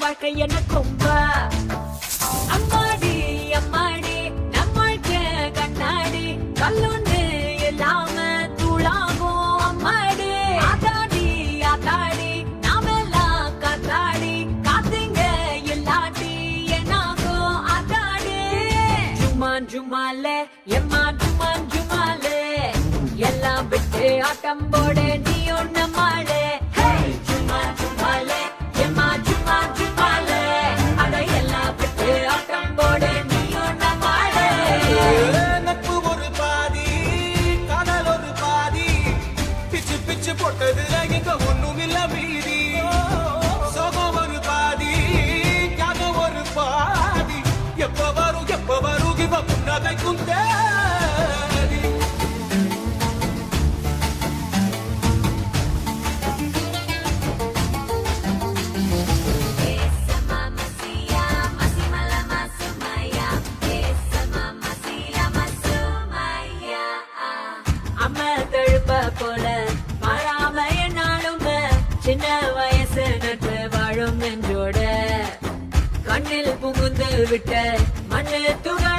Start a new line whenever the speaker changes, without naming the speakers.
வாழ்க்கை என்ன கொம்பா அம்மாடி அம்மாடி நம்மளுக்கு கண்ணாடி கல்லுண்டு இல்லாம தூளாகும் அம்மாடி ஆத்தாடி ஆத்தாடி நாமெல்லாம் காத்தாடி காத்துங்க இல்லாட்டி என்னாகும் ஆத்தாடி ஜுமான் ஜுமாலே எம்மா ஜுமான் ஜுமாலே எல்லாம் விட்டு ஆட்டம் போட நீ ஒண்ணு மாலே ஜுமா ஜுமாலே எம்மா ஜுமா ஜுமாலே அட எல்லாம் விட்டு ஆட்டம் போட நீ ஒண்ணு மாலே
நட்பு ஒரு பாதி காதல் ஒரு பாதி பிச்சு பிச்சு போட்டதுல எங்க ஒண்ணும் இல்ல மீதி சோகம் ஒரு பாதி தியாகம் ஒரு பாதி எப்ப வரும் இவ புன்னகைக்கும் தேதி
அம்மா தழுப்ப போல மாறாம என்னாலும் சின்ன வயசு நட்பு வாழும் நெஞ்சோட கண்ணில் புகுந்து விட்ட மண்ணு துகள்